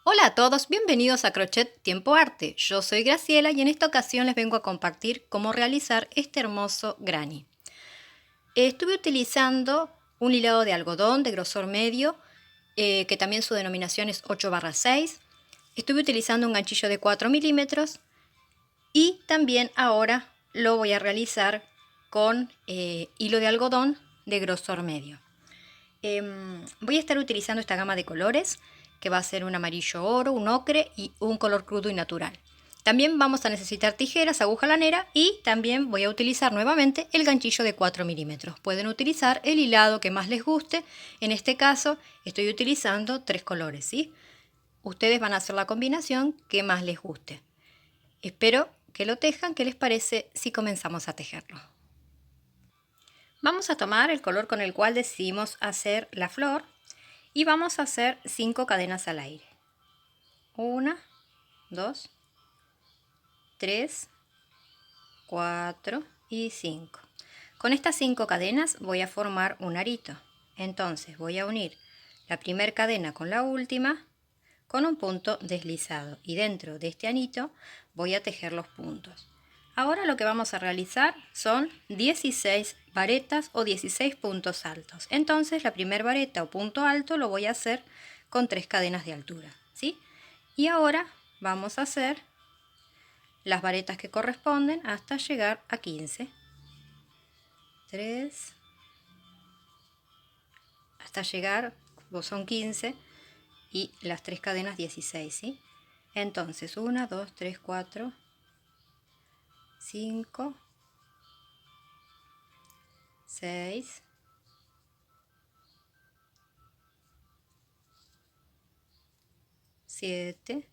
Hola a todos, bienvenidos a Crochet Tiempo Arte. Yo soy Graciela y en esta ocasión les vengo a compartir cómo realizar este hermoso granny. Estuve utilizando un hilado de algodón de grosor medio, que también su denominación es 8/6. Estuve utilizando un ganchillo de 4 milímetros y también ahora lo voy a realizar con hilo de algodón de grosor medio. Voy a estar utilizando esta gama de colores, que va a ser un amarillo oro, un ocre y un color crudo y natural. También vamos a necesitar tijeras, aguja lanera y también voy a utilizar nuevamente el ganchillo de 4 milímetros. Pueden utilizar el hilado que más les guste. En este caso estoy utilizando 3 colores, ¿sí? Ustedes van a hacer la combinación que más les guste. Espero que lo tejan. ¿Qué les parece si comenzamos a tejerlo? Vamos a tomar el color con el cual decidimos hacer la flor y vamos a hacer 5 cadenas al aire. 1, 2, 3, 4 y 5. Con estas 5 cadenas voy a formar un arito. Entonces voy a unir la primera cadena con la última con un punto deslizado y dentro de este anito voy a tejer los puntos. Ahora lo que vamos a realizar son 16 varetas o 16 puntos altos. Entonces la primera vareta o punto alto lo voy a hacer con 3 cadenas de altura, ¿sí? Y ahora vamos a hacer las varetas que corresponden hasta llegar a 15. 3, hasta llegar, son 15 y las 3 cadenas 16, ¿sí? Entonces 1, 2, 3, 4, 5, 6, 7,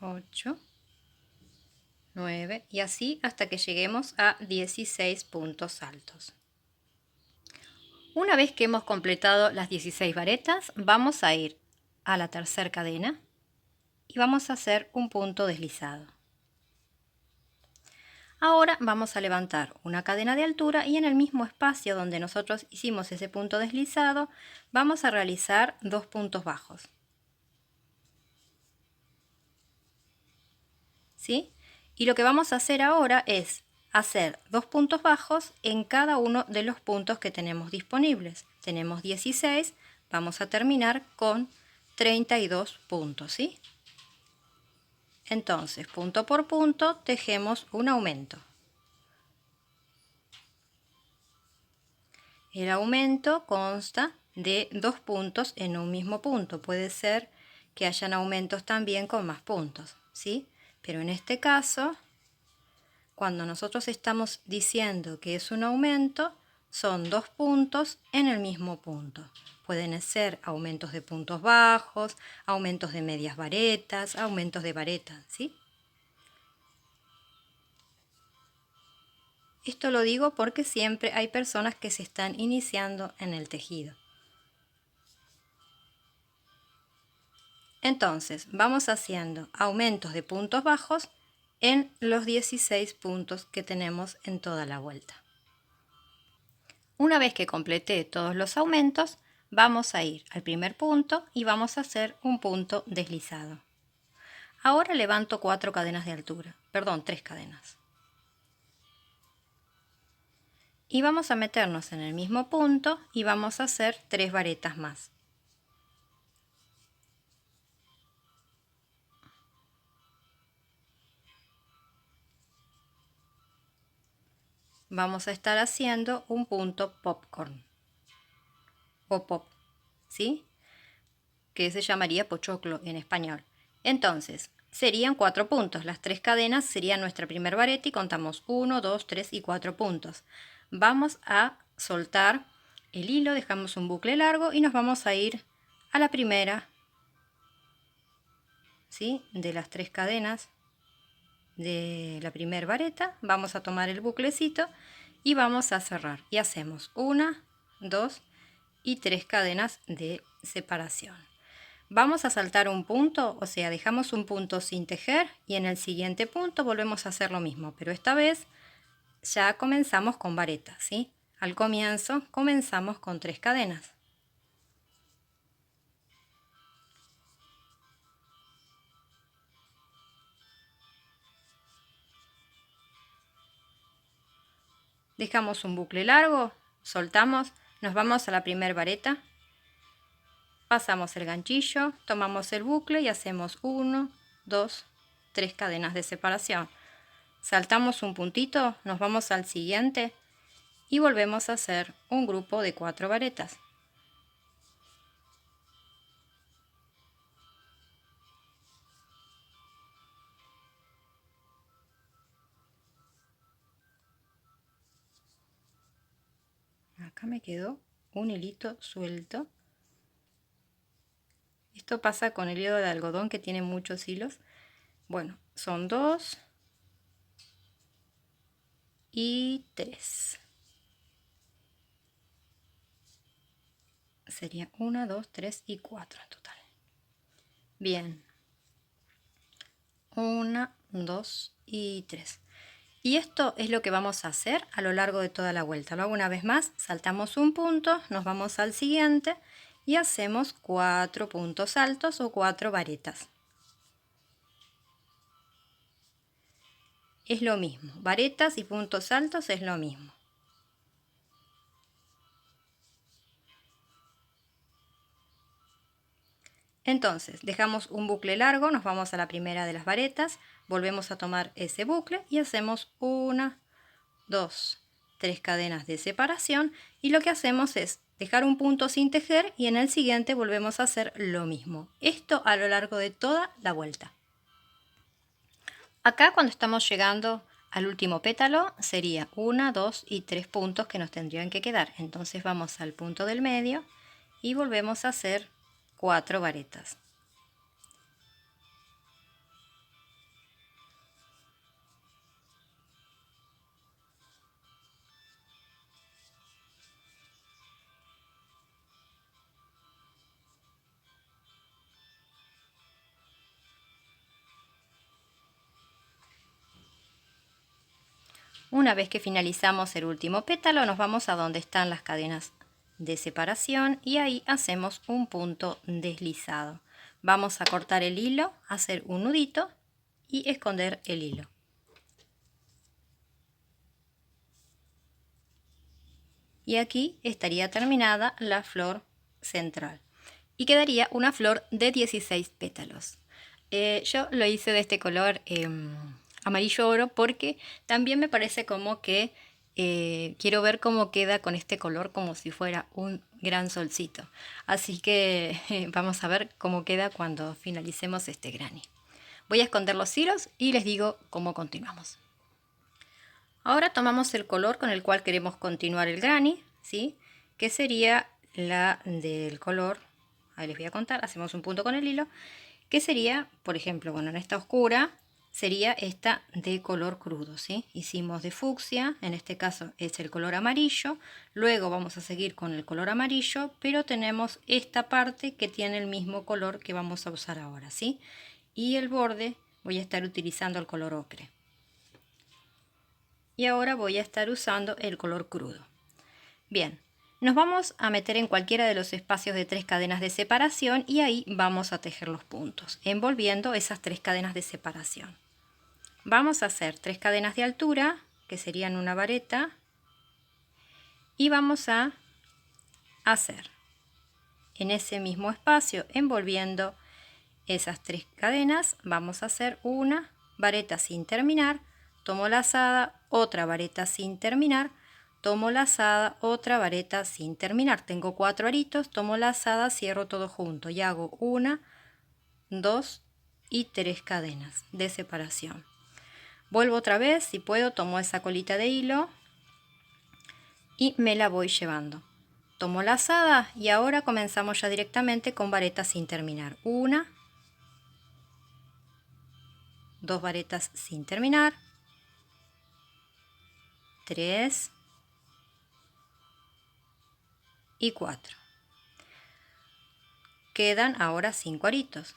8, 9 y así hasta que lleguemos a 16 puntos altos. Una vez que hemos completado las 16 varetas, vamos a ir a la tercera cadena y vamos a hacer un punto deslizado. Ahora vamos a levantar una cadena de altura y en el mismo espacio donde nosotros hicimos ese punto deslizado, vamos a realizar 2 puntos bajos. ¿Sí? Y lo que vamos a hacer ahora es hacer 2 puntos bajos en cada uno de los puntos que tenemos disponibles. Tenemos 16, vamos a terminar con 32 puntos, ¿sí? Entonces, punto por punto, tejemos un aumento. El aumento consta de 2 puntos en un mismo punto. Puede ser que hayan aumentos también con más puntos, ¿sí? Pero en este caso, cuando nosotros estamos diciendo que es un aumento, son 2 puntos en el mismo punto. Pueden ser aumentos de puntos bajos, aumentos de medias varetas, aumentos de varetas, ¿sí? Esto lo digo porque siempre hay personas que se están iniciando en el tejido. Entonces, vamos haciendo aumentos de puntos bajos en los 16 puntos que tenemos en toda la vuelta. Una vez que completé todos los aumentos, vamos a ir al primer punto y vamos a hacer un punto deslizado. Ahora levanto 4 cadenas de altura, perdón, 3 cadenas. Y vamos a meternos en el mismo punto y vamos a hacer 3 varetas más. Vamos a estar haciendo un punto popcorn o pop, ¿sí? Que se llamaría pochoclo en español. Entonces, serían 4 puntos. Las 3 cadenas serían nuestra primer vareta y contamos 1, 2, 3 y 4 puntos. Vamos a soltar el hilo, dejamos un bucle largo y nos vamos a ir a la primera, ¿sí? De las 3 cadenas de la primera vareta. Vamos a tomar el buclecito y vamos a cerrar. Y hacemos 1, 2 y 3 cadenas de separación. Vamos a saltar un punto, o sea, dejamos un punto sin tejer y en el siguiente punto volvemos a hacer lo mismo, pero esta vez ya comenzamos con varetas, ¿sí? Al comienzo comenzamos con 3 cadenas. Dejamos un bucle largo, soltamos, nos vamos a la primera vareta, pasamos el ganchillo, tomamos el bucle y hacemos 1, 2, 3 cadenas de separación. Saltamos un puntito, nos vamos al siguiente y volvemos a hacer un grupo de 4 varetas. Acá me quedó un hilito suelto. Esto pasa con el hilo de algodón que tiene muchos hilos. Bueno, son 2 y 3. Sería 1, 2, 3 y 4 en total. Bien. 1, 2 y 3. Y esto es lo que vamos a hacer a lo largo de toda la vuelta. Lo hago una vez más, saltamos un punto, nos vamos al siguiente y hacemos 4 puntos altos o 4 varetas. Es lo mismo, varetas y puntos altos es lo mismo. Entonces, dejamos un bucle largo, nos vamos a la primera de las varetas, volvemos a tomar ese bucle y hacemos 1, 2, 3 cadenas de separación y lo que hacemos es dejar un punto sin tejer y en el siguiente volvemos a hacer lo mismo. Esto a lo largo de toda la vuelta. Acá cuando estamos llegando al último pétalo sería 1, 2 y 3 puntos que nos tendrían que quedar. Entonces vamos al punto del medio y volvemos a hacer 4 varetas. Una vez que finalizamos el último pétalo, nos vamos a donde están las cadenas de separación y ahí hacemos un punto deslizado. Vamos a cortar el hilo, hacer un nudito y esconder el hilo. Y aquí estaría terminada la flor central. Y quedaría una flor de 16 pétalos. Yo lo hice de este color amarillo oro porque también me parece como que quiero ver cómo queda con este color como si fuera un gran solcito. Así que vamos a ver cómo queda cuando finalicemos este granny. Voy a esconder los hilos y les digo cómo continuamos. Ahora tomamos el color con el cual queremos continuar el granny, ¿sí? Que sería la del color, ahí les voy a contar, hacemos un punto con el hilo, que sería, por ejemplo, bueno, en esta oscura sería esta de color crudo, ¿sí? Hicimos de fucsia, en este caso es el color amarillo, luego vamos a seguir con el color amarillo, pero tenemos esta parte que tiene el mismo color que vamos a usar ahora, ¿sí? Y el borde voy a estar utilizando el color ocre. Y ahora voy a estar usando el color crudo. Bien, nos vamos a meter en cualquiera de los espacios de 3 cadenas de separación y ahí vamos a tejer los puntos, envolviendo esas 3 cadenas de separación. Vamos a hacer 3 cadenas de altura, que serían una vareta, y vamos a hacer en ese mismo espacio, envolviendo esas 3 cadenas, vamos a hacer una vareta sin terminar, tomo lazada, otra vareta sin terminar, tomo lazada, otra vareta sin terminar. Tengo 4 aritos, tomo lazada, cierro todo junto y hago 1, 2 y 3 cadenas de separación. Vuelvo otra vez, si puedo, tomo esa colita de hilo y me la voy llevando. Tomo lazada y ahora comenzamos ya directamente con varetas sin terminar. 1, 2 varetas sin terminar, 3 y 4. quedan ahora 5 aritos.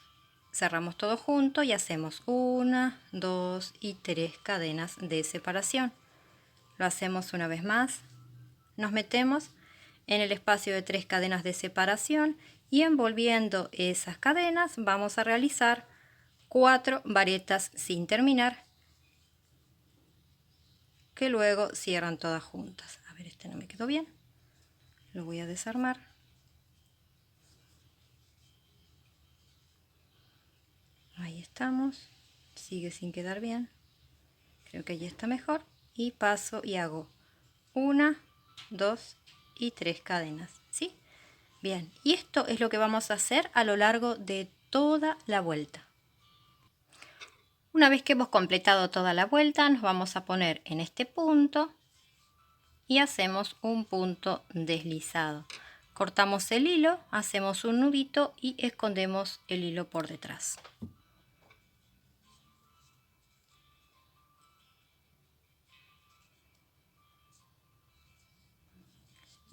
Cerramos todo junto y hacemos 1, 2 y 3 cadenas de separación. Lo hacemos una vez más. Nos metemos en el espacio de 3 cadenas de separación y envolviendo esas cadenas vamos a realizar 4 varetas sin terminar, que luego cierran todas juntas. A ver, este no me quedó bien. Lo voy a desarmar. Ahí estamos. Sigue sin quedar bien. Creo que ya está mejor. Y paso y hago 1, 2 y 3 cadenas. ¿Sí? Bien. Y esto es lo que vamos a hacer a lo largo de toda la vuelta. Una vez que hemos completado toda la vuelta, nos vamos a poner en este punto y hacemos un punto deslizado. Cortamos el hilo, hacemos un nudito y escondemos el hilo por detrás.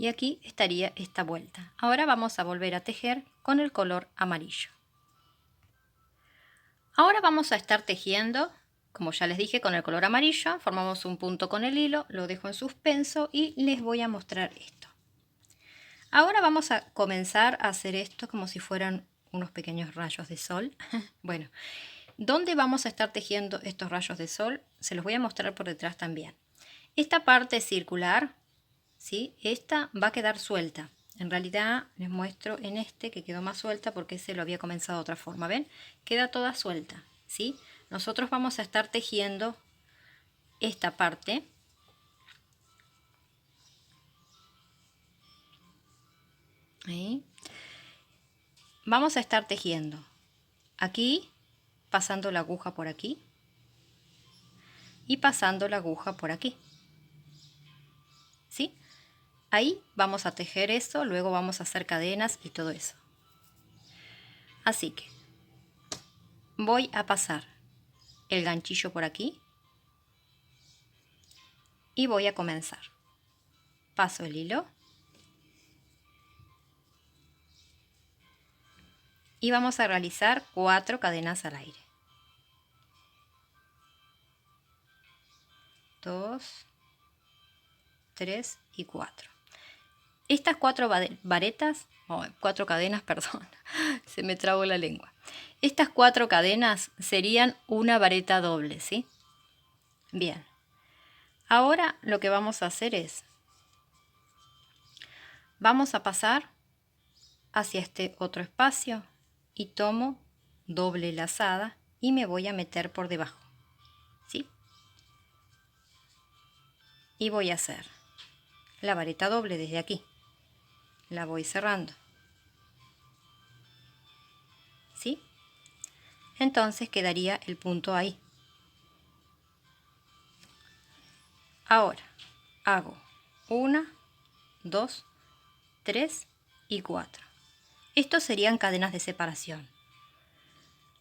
Y aquí estaría esta vuelta. Ahora vamos a volver a tejer con el color amarillo. Ahora vamos a estar tejiendo, como ya les dije, con el color amarillo. Formamos un punto con el hilo, lo dejo en suspenso y les voy a mostrar esto. Ahora vamos a comenzar a hacer esto como si fueran unos pequeños rayos de sol. Bueno, ¿dónde vamos a estar tejiendo estos rayos de sol? Se los voy a mostrar por detrás también. Esta parte circular, ¿sí? Esta va a quedar suelta. En realidad les muestro en este que quedó más suelta porque ese lo había comenzado de otra forma. ¿Ven? Queda toda suelta, ¿sí? Nosotros vamos a estar tejiendo esta parte. Ahí. Vamos a estar tejiendo aquí, pasando la aguja por aquí y pasando la aguja por aquí. ¿Sí? Ahí vamos a tejer eso, luego vamos a hacer cadenas y todo eso. Así que voy a pasar el ganchillo por aquí y voy a comenzar. Paso el hilo y vamos a realizar 4 cadenas al aire. 2, 3 y 4. Estas 4 varetas, 4 cadenas, perdón, se me trabó la lengua. Estas 4 cadenas serían una vareta doble, ¿sí? Bien. Ahora lo que vamos a hacer es, vamos a pasar hacia este otro espacio y tomo doble lazada y me voy a meter por debajo, ¿sí? Y voy a hacer la vareta doble desde aquí. La voy cerrando, ¿sí? Entonces quedaría el punto ahí. Ahora hago 1, 2, 3 y 4. Estos serían cadenas de separación.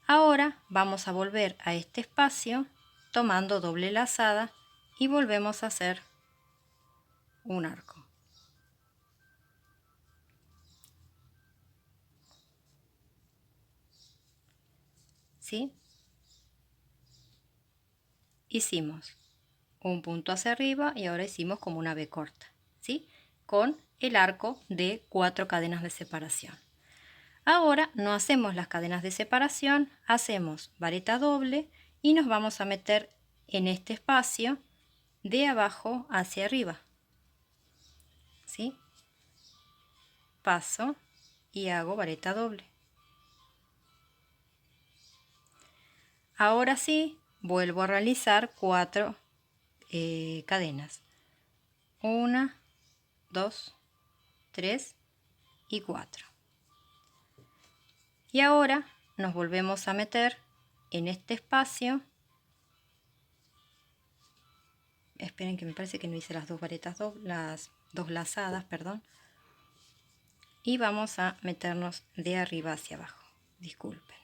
Ahora vamos a volver a este espacio tomando doble lazada y volvemos a hacer un arco. ¿Sí? Hicimos un punto hacia arriba y ahora hicimos como una V corta, ¿sí? Con el arco de 4 cadenas de separación. Ahora no hacemos las cadenas de separación, hacemos vareta doble y nos vamos a meter en este espacio de abajo hacia arriba, ¿sí? Paso y hago vareta doble. Ahora sí, vuelvo a realizar 4 cadenas. 1, 2, 3 y 4. Y ahora nos volvemos a meter en este espacio. Esperen que me parece que no hice las dos varetas, las dos lazadas, perdón. Y vamos a meternos de arriba hacia abajo. Disculpen.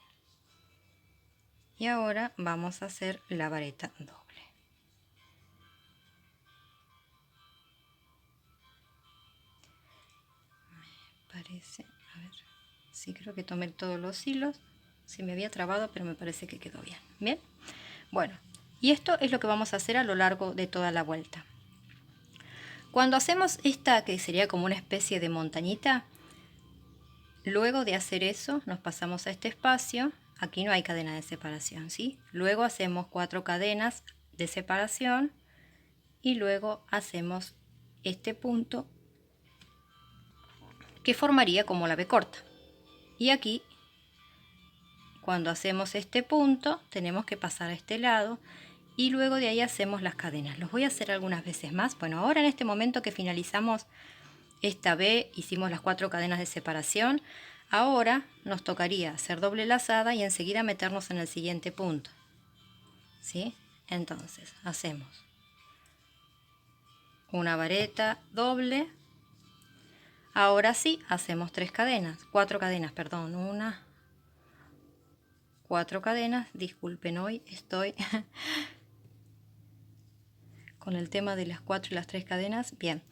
Y ahora vamos a hacer la vareta doble. Me parece, a ver, Sí, creo que tomé todos los hilos. Se me había trabado, pero me parece que quedó bien. Bien. Bueno, y esto es lo que vamos a hacer a lo largo de toda la vuelta. Cuando hacemos esta, que sería como una especie de montañita, luego de hacer eso, nos pasamos a este espacio. Aquí no hay cadena de separación, ¿sí? Luego hacemos 4 cadenas de separación y luego hacemos este punto que formaría como la B corta. Y aquí, cuando hacemos este punto, tenemos que pasar a este lado y luego de ahí hacemos las cadenas. Los voy a hacer algunas veces más. Bueno, ahora en este momento que finalizamos esta B, hicimos las 4 cadenas de separación. Ahora nos tocaría hacer doble lazada y enseguida meternos en el siguiente punto, ¿sí? Entonces hacemos una vareta doble. Ahora sí hacemos 4 cadenas, perdón, 4 cadenas. Disculpen, hoy estoy con el tema de las 4 y las 3 cadenas. Bien,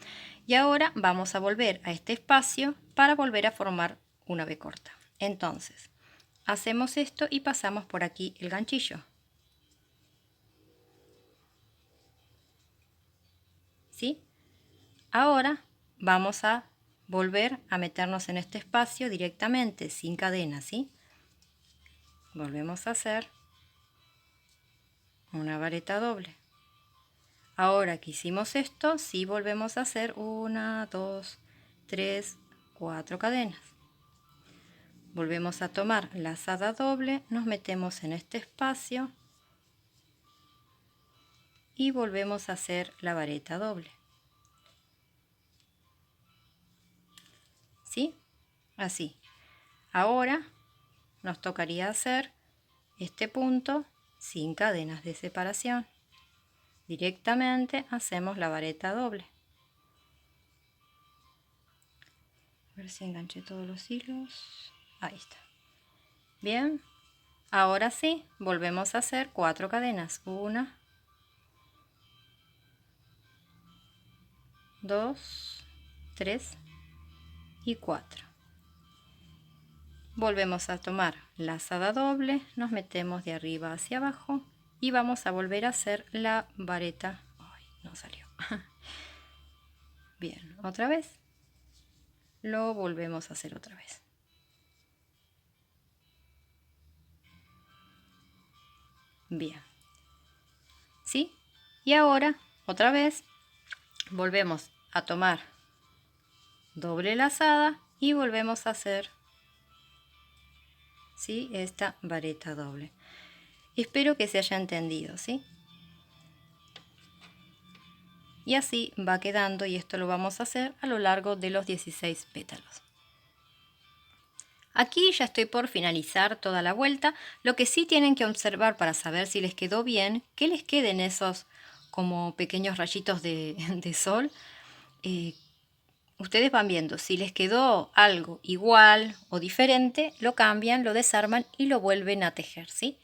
y ahora vamos a volver a este espacio para volver a formar una B corta. Entonces hacemos esto y pasamos por aquí el ganchillo, ¿sí? Ahora vamos a volver a meternos en este espacio directamente sin cadena, ¿sí? Volvemos a hacer una vareta doble. Ahora que hicimos esto, sí volvemos a hacer 1, 2, 3, 4 cadenas. Volvemos a tomar lazada doble, nos metemos en este espacio y volvemos a hacer la vareta doble. ¿Sí? Así. Ahora nos tocaría hacer este punto sin cadenas de separación. Directamente hacemos la vareta doble. A ver si enganché todos los hilos. Ahí está. Bien. Ahora sí, volvemos a hacer 4 cadenas. 1, 2, 3 y 4. Volvemos a tomar lazada doble, nos metemos de arriba hacia abajo y vamos a volver a hacer la vareta. Ay, no salió. Bien, otra vez. Lo volvemos a hacer otra vez. Bien. ¿Sí? Y ahora, otra vez, volvemos a tomar doble lazada y volvemos a hacer, ¿sí?, esta vareta doble. Espero que se haya entendido, ¿sí? Y así va quedando, y esto lo vamos a hacer a lo largo de los 16 pétalos. Aquí ya estoy por finalizar toda la vuelta. Lo que sí tienen que observar para saber si les quedó bien, que les queden esos como pequeños rayitos de sol. Ustedes van viendo, si les quedó algo igual o diferente, lo cambian, lo desarman y lo vuelven a tejer, ¿sí?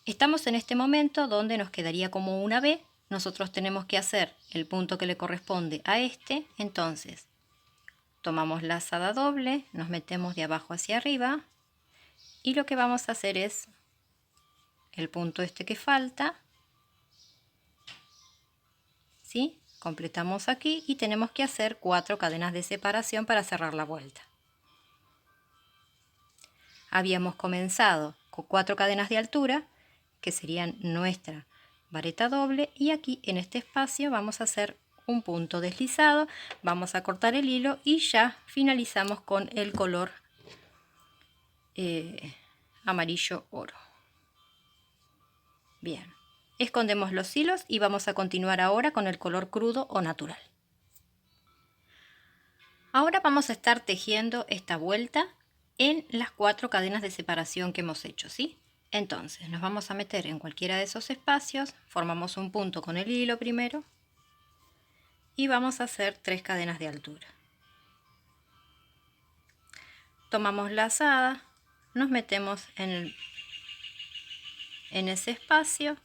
Estamos en este momento donde nos quedaría como una B. Nosotros tenemos que hacer el punto que le corresponde a este. Entonces, tomamos lazada doble, nos metemos de abajo hacia arriba y lo que vamos a hacer es el punto este que falta, ¿sí? Completamos aquí y tenemos que hacer 4 cadenas de separación para cerrar la vuelta. Habíamos comenzado con 4 cadenas de altura, que serían nuestra vareta doble, y aquí en este espacio vamos a hacer un punto deslizado, vamos a cortar el hilo y ya finalizamos con el color amarillo oro. Bien, escondemos los hilos y vamos a continuar ahora con el color crudo o natural. Ahora vamos a estar tejiendo esta vuelta en las 4 cadenas de separación que hemos hecho, ¿sí? Entonces nos vamos a meter en cualquiera de esos espacios, formamos un punto con el hilo primero y vamos a hacer 3 cadenas de altura. Tomamos lazada, nos metemos en ese espacio,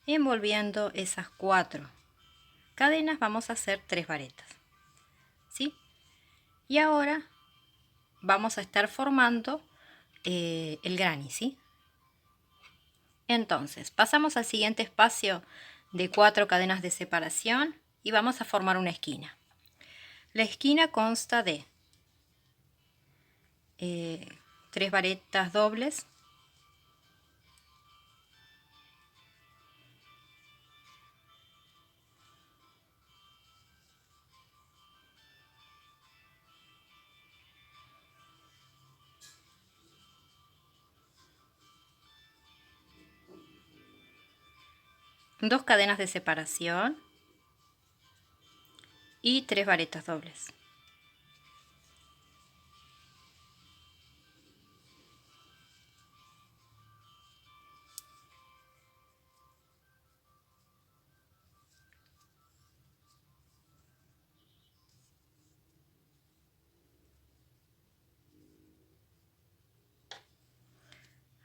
envolviendo esas 4 cadenas vamos a hacer 3 varetas, ¿sí? Y ahora vamos a estar formando el granny, ¿sí? Entonces, pasamos al siguiente espacio de 4 cadenas de separación y vamos a formar una esquina. La esquina consta de 3 varetas dobles, dos cadenas de separación y 3 varetas dobles.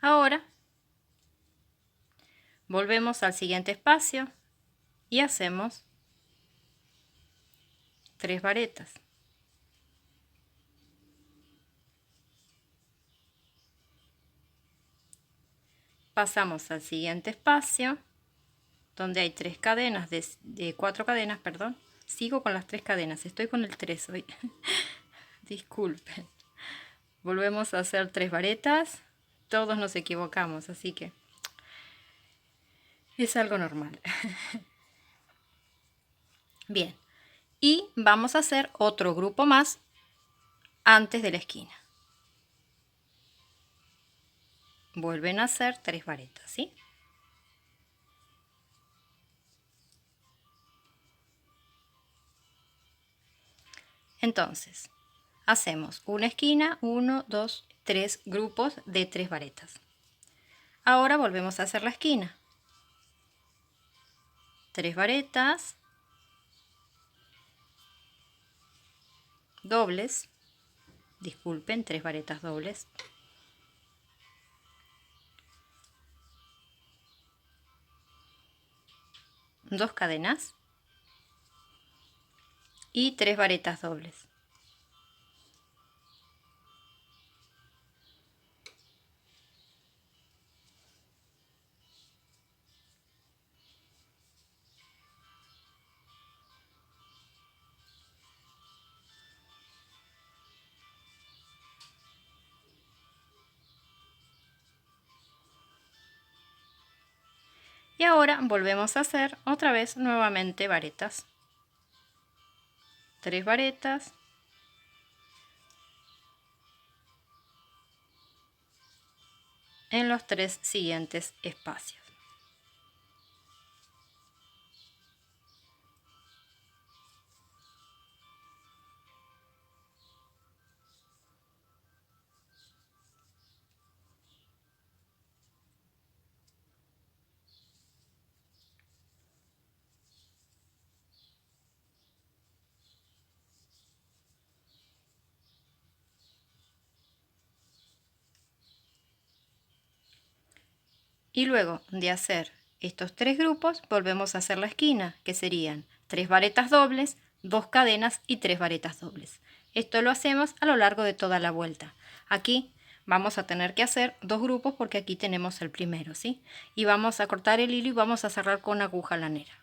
Ahora volvemos al siguiente espacio y hacemos 3 varetas. Pasamos al siguiente espacio donde hay 3 cadenas de 4 cadenas, perdón. Sigo con las 3 cadenas, estoy con el 3 hoy. Disculpen. Volvemos a hacer 3 varetas. Todos nos equivocamos, así que es algo normal. Bien, y vamos a hacer otro grupo más antes de la esquina. Vuelven a hacer 3 varetas, ¿sí? Entonces, hacemos una esquina, 1, 2, 3 grupos de 3 varetas. Ahora volvemos a hacer la esquina. 3 varetas dobles, disculpen, 3 varetas dobles. Dos cadenas y 3 varetas dobles. Y ahora volvemos a hacer otra vez nuevamente varetas. 3 varetas en los 3 siguientes espacios. Y luego de hacer estos 3 grupos, volvemos a hacer la esquina, que serían 3 varetas dobles, 2 cadenas y 3 varetas dobles. Esto lo hacemos a lo largo de toda la vuelta. Aquí vamos a tener que hacer 2 grupos porque aquí tenemos el primero, ¿sí? Y vamos a cortar el hilo y vamos a cerrar con aguja lanera.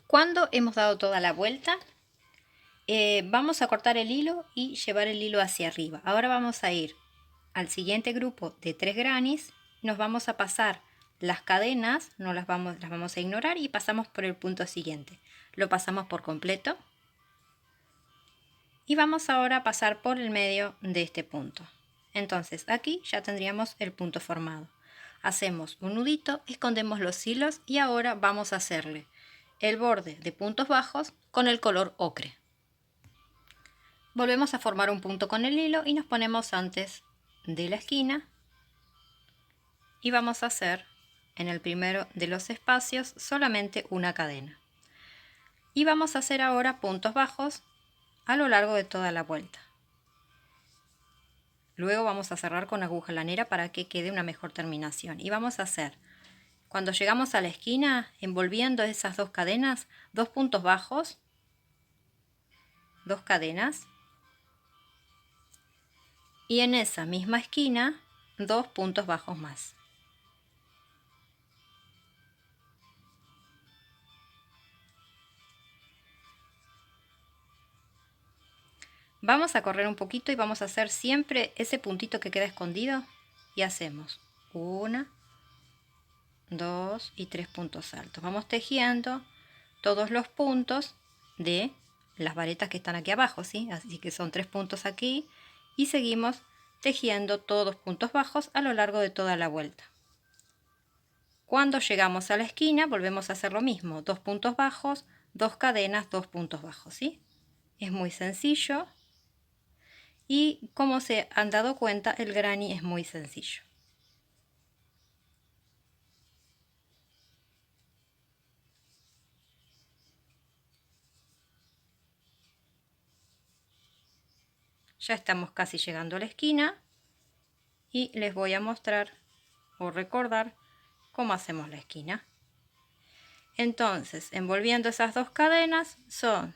Cuando hemos dado toda la vuelta, vamos a cortar el hilo y llevar el hilo hacia arriba. Ahora vamos a ir al siguiente grupo de 3 grannies. Nos vamos a pasar las cadenas, no las vamos a ignorar y pasamos por el punto siguiente. Lo pasamos por completo. Y vamos ahora a pasar por el medio de este punto. Entonces aquí ya tendríamos el punto formado. Hacemos un nudito, escondemos los hilos y ahora vamos a hacerle el borde de puntos bajos con el color ocre. Volvemos a formar un punto con el hilo y nos ponemos antes de la esquina y vamos a hacer en el primero de los espacios solamente una cadena. Y vamos a hacer ahora puntos bajos a lo largo de toda la vuelta. Luego vamos a cerrar con aguja lanera para que quede una mejor terminación. Y vamos a hacer, cuando llegamos a la esquina, envolviendo esas 2 cadenas, 2 puntos bajos, 2 cadenas y en esa misma esquina 2 puntos bajos más. Vamos a correr un poquito y vamos a hacer siempre ese puntito que queda escondido y hacemos 1, 2 y 3 puntos altos. Vamos tejiendo todos los puntos de las varetas que están aquí abajo, ¿sí? Así que son 3 puntos aquí y seguimos tejiendo todos puntos bajos a lo largo de toda la vuelta. Cuando llegamos a la esquina volvemos a hacer lo mismo, 2 puntos bajos, 2 cadenas, 2 puntos bajos, ¿sí? Es muy sencillo y como se han dado cuenta el granny es muy sencillo. Ya estamos casi llegando a la esquina y les voy a mostrar o recordar cómo hacemos la esquina. Entonces, envolviendo esas 2 cadenas son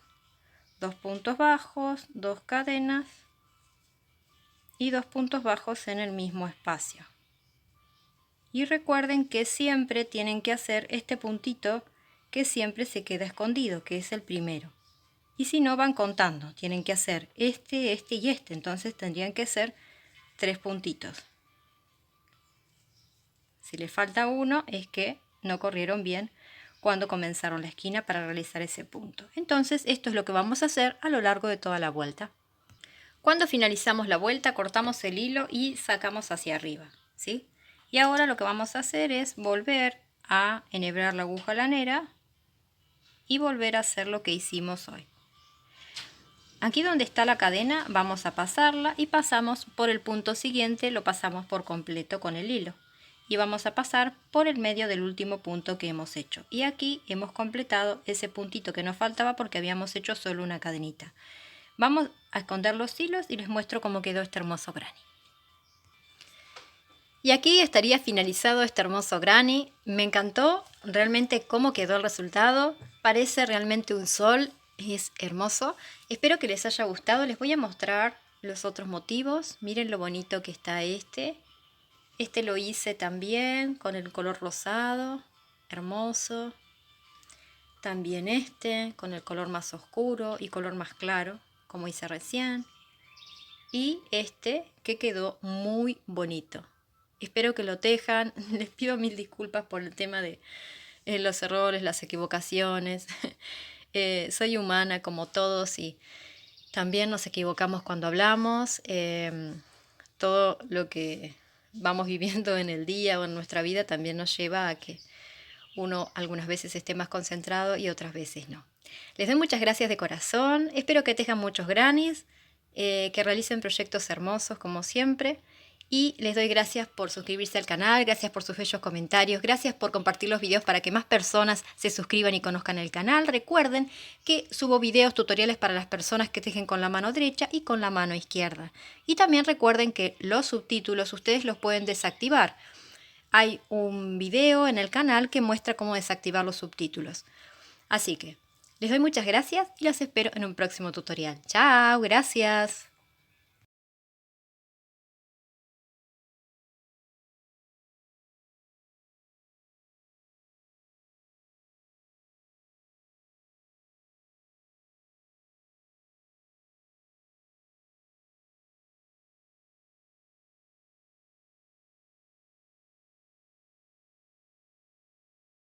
2 puntos bajos, 2 cadenas y 2 puntos bajos en el mismo espacio. Y recuerden que siempre tienen que hacer este puntito que siempre se queda escondido, que es el primero. Y si no, van contando, tienen que hacer este y este, entonces tendrían que ser 3 puntitos. Si les falta uno es que no corrieron bien cuando comenzaron la esquina para realizar ese punto. Entonces esto es lo que vamos a hacer a lo largo de toda la vuelta. Cuando finalizamos la vuelta cortamos el hilo y sacamos hacia arriba, ¿sí? Y ahora lo que vamos a hacer es volver a enhebrar la aguja lanera y volver a hacer lo que hicimos hoy. Aquí donde está la cadena vamos a pasarla y pasamos por el punto siguiente, lo pasamos por completo con el hilo. Y vamos a pasar por el medio del último punto que hemos hecho. Y aquí hemos completado ese puntito que nos faltaba porque habíamos hecho solo una cadenita. Vamos a esconder los hilos y les muestro cómo quedó este hermoso granny. Y aquí estaría finalizado este hermoso granny. Me encantó realmente cómo quedó el resultado. Parece realmente un sol. Es hermoso. Espero que les haya gustado. Les voy a mostrar los otros motivos. Miren lo bonito que está este. Este lo hice también con el color rosado. Hermoso. También este con el color más oscuro y color más claro, como hice recién. Y este que quedó muy bonito. Espero que lo tejan. Les pido mil disculpas por el tema de los errores, las equivocaciones. Soy humana como todos y también nos equivocamos cuando hablamos. Todo lo que vamos viviendo en el día o en nuestra vida también nos lleva a que uno algunas veces esté más concentrado y otras veces no. Les doy muchas gracias de corazón. Espero que tejan muchos grannies, que realicen proyectos hermosos como siempre. Y les doy gracias por suscribirse al canal, gracias por sus bellos comentarios, gracias por compartir los videos para que más personas se suscriban y conozcan el canal. Recuerden que subo videos tutoriales para las personas que tejen con la mano derecha y con la mano izquierda. Y también recuerden que los subtítulos ustedes los pueden desactivar. Hay un video en el canal que muestra cómo desactivar los subtítulos. Así que les doy muchas gracias y los espero en un próximo tutorial. ¡Chao! Gracias.